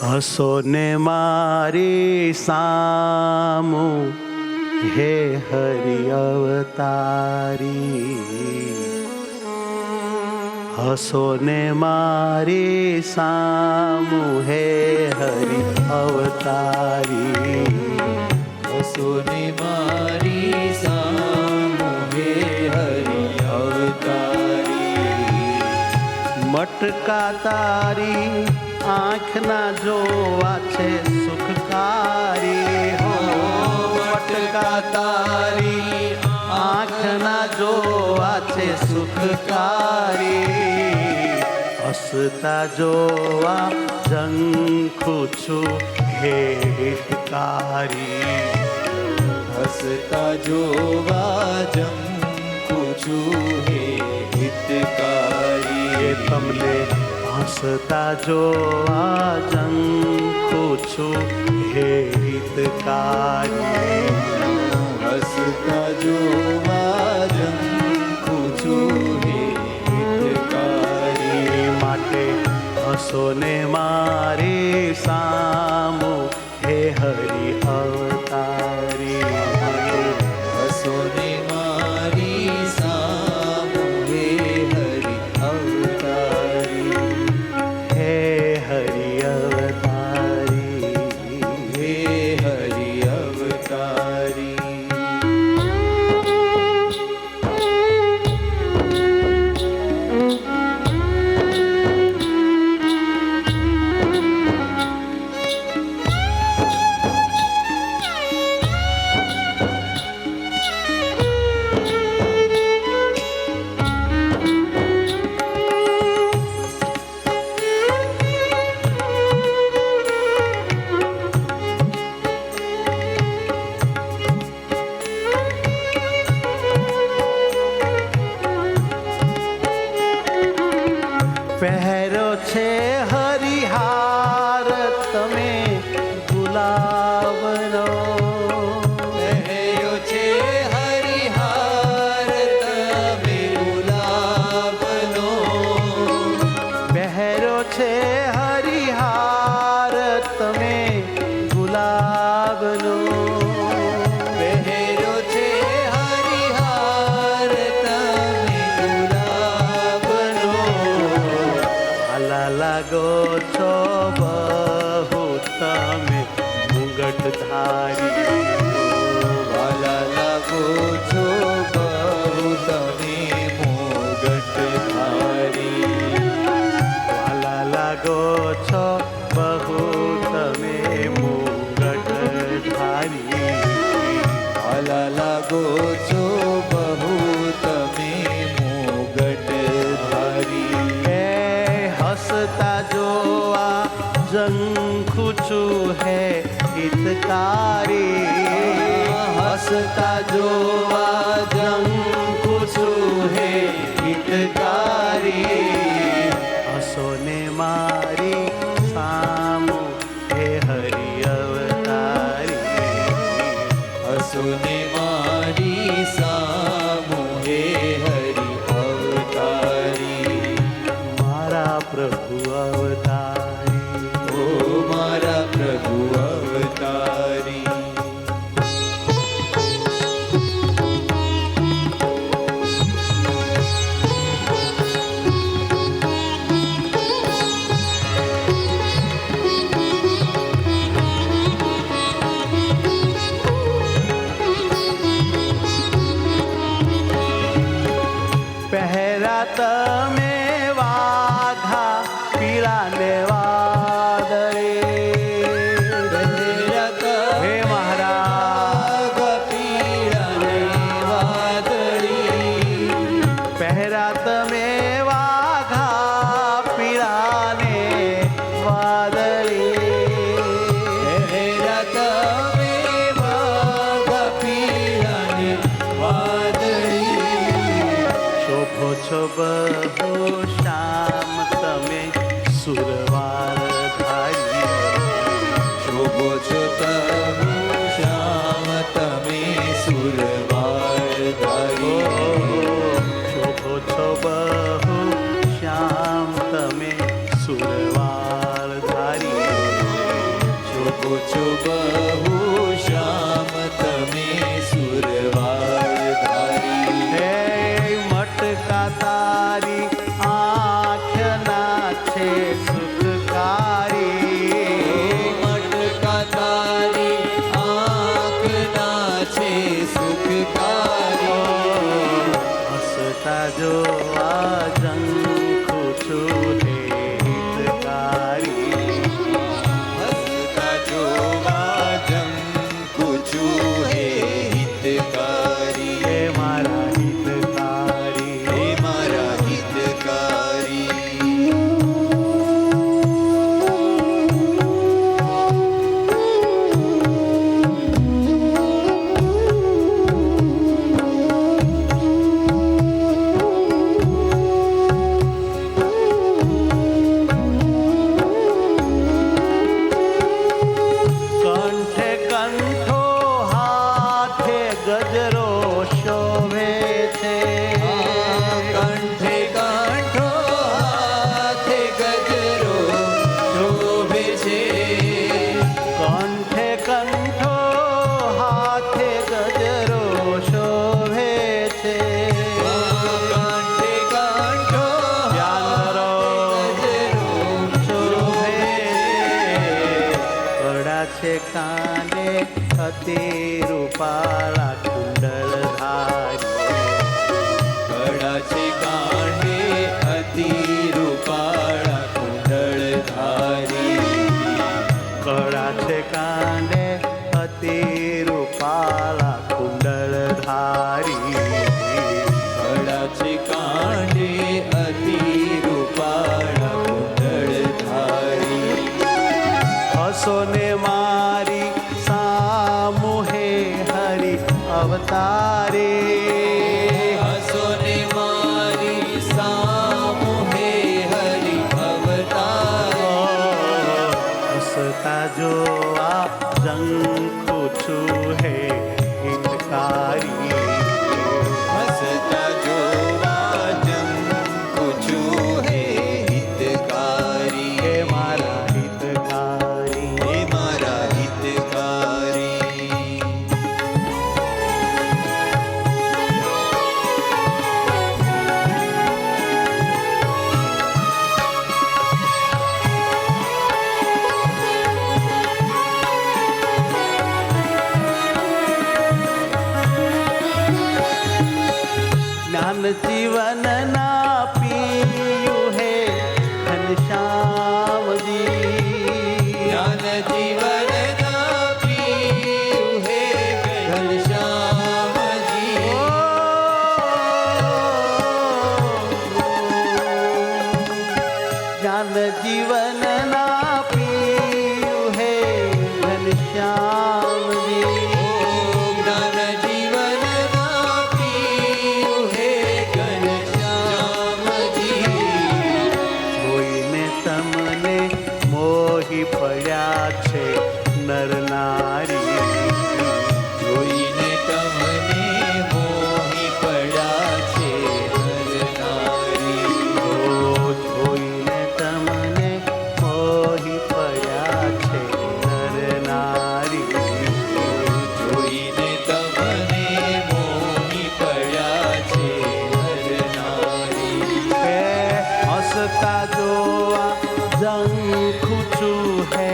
હસો ને મારી સામું હે હરિ અવતારી, હસો ને મારી સામું હે હરિ અવતારી, હસો ને મારી સામું હે હરિ અવતારી. મટકા તારી આંખના જોવા છે સુખકારી, હો મટકા તારી આંખના જોવા છે સુખકારી, હસતા જોવા ઝંખું છું હે હિતકારી, હસતા જોવા ઝંખું છું હે હિતકારી. તમને હસતા જોવા ઝંખું છું હે હિતકારી, હસતા જોવા ઝંખું છું હે હિતકારી. માટે હસો ને મારી સામું હે હરિ અવતારી, હસો ને મારી સામું હે હરિ અવતારી, હે હરિ અવતારી, હે હરિ અવતારી. પહેરો છે હરિહાર તમે ગુલાબનો, પહેર્યો છે હરિહાર તમે ગુલાબનો, પહેરો છે હરિહાર તમે ગુલાબનો, પહેર્યો છે હરિહાર તમે ગુલાબનો. આલા લાગો છો બહુ તમે મુગટ ધારી, વાલા લાગો છો બહુ તમે મોગટ ધારી, આલા લાગો છો બહુ તમે મુગટ ધારી, વાલા લાગો છો બહુ તમે મોગટ ધારી. હે હસતા જોવા ઝંખું છું હે હિતકારી, હસતા જોવા ઝંખું છું હે હિતકારી, હસો ને મારી સામું હે હરિ અવતારી, હસો ને મારી સામું હે હરિ અવતારી. મારા પ્રભુ અવતારી, ઓ મારા પ્રભુ અવતારી. પહેરા તમે વાઘા પીળા ને વાદળે, હે મહારાજ પીળા ને વાદળી, પહેરા તમે વાઘા પીળા ને વાદળે, પહેરા તમે વાઘા પીળા ને વાદળી. શોભો છો બહુ શ્યામ તમે સુરવાર ધારી, શોભો છો તમે શ્યામ તમે સુરવાર ધારી, શોભો છો બહુ શ્યામ તમે સુરવાર ધારી, શોભો છો બહુ શ્યામ તમે સુરવાર ધારી હે મટકા તારી આંખના છે સુખકારી મટકા તારી આંખના છે સુખકારી હસતા જોવા જંખું છું હે હિતકારી હસતા જોવા જંકુ છું હે હિતકારી હે મારા હિતકારી હે મારા હિતકારી કંઠે કંઠો હાથે ગજરો શોભે છે કંઠે કાંઠો હાથે ગજરો શોભે છે કંઠે કંઠો હાથે ગજરો શોભે છે કાંઠે કાંઠો ચાંદરો ગજરો શોભે કડા છે કાને અતિ રૂપાળા કુંડળ ધારી કડા છે કાંઠે અતિ રૂપાળા કુંડળ ધારી કડા છે કાંડે અતિ રૂપાળા કુંડળ ધારી કડા છે કાંઠે અતિ રૂપાળા કુંડળ ધારી હસો ને મારી સામુહે હરિ અવતારે હસો ને મારી સામુહે હરિ અવતાર હસતા જોવા જંખુ છું હે હિતકારી હસતા જોવા જંકુ છું હે હિતકારી હે મારા હિતકારી હે મારા હિતકારી જ્ઞાન જીવન ના પીયું હે ઘનશ્યામજી જ્ઞાન જીવન ના પીયું હે ઘનશ્યામજી જ્ઞાન જીવન ના પીયું હે ઘનશ્યામજી જ્ઞાન જીવન ના પીયું હે ઘનશ્યામજી જોઈને તમને મોહી પડ્યા છે નર નારી જોઈને તમને મોહી પડ્યા છે નર નારી જોઈને તમને મોહી પડ્યા છે નર નારી જોઈને તમને મોહી પડ્યા છે નર નારી હે હસતા જોવા જંખુ છું હે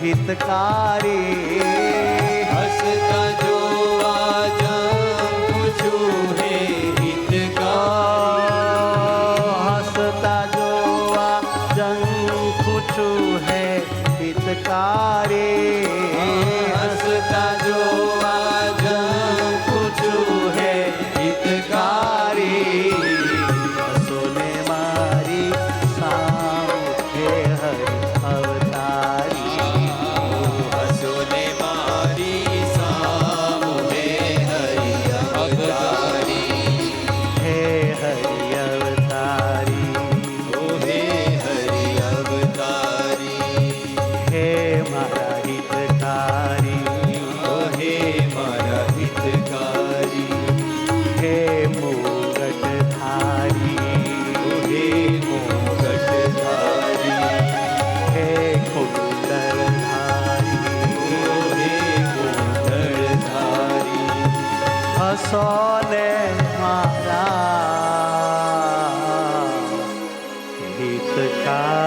હિતકારી હસતા જોવા જંકુ છું હે હિતકારી હસતા જોવા જંખુ છું હે હિતકારી હસતા જોવા જંખુ છું હે હિતકારી હસો ને મારી સામુખે હરિ અવતારી હસો ને મારી સામુહે હરિ અવતારી હે હરિ અવતારી ઓ હે હરિ અવતારી હે મારા હિતકારી ઓ હે સોને મારા હિતકાર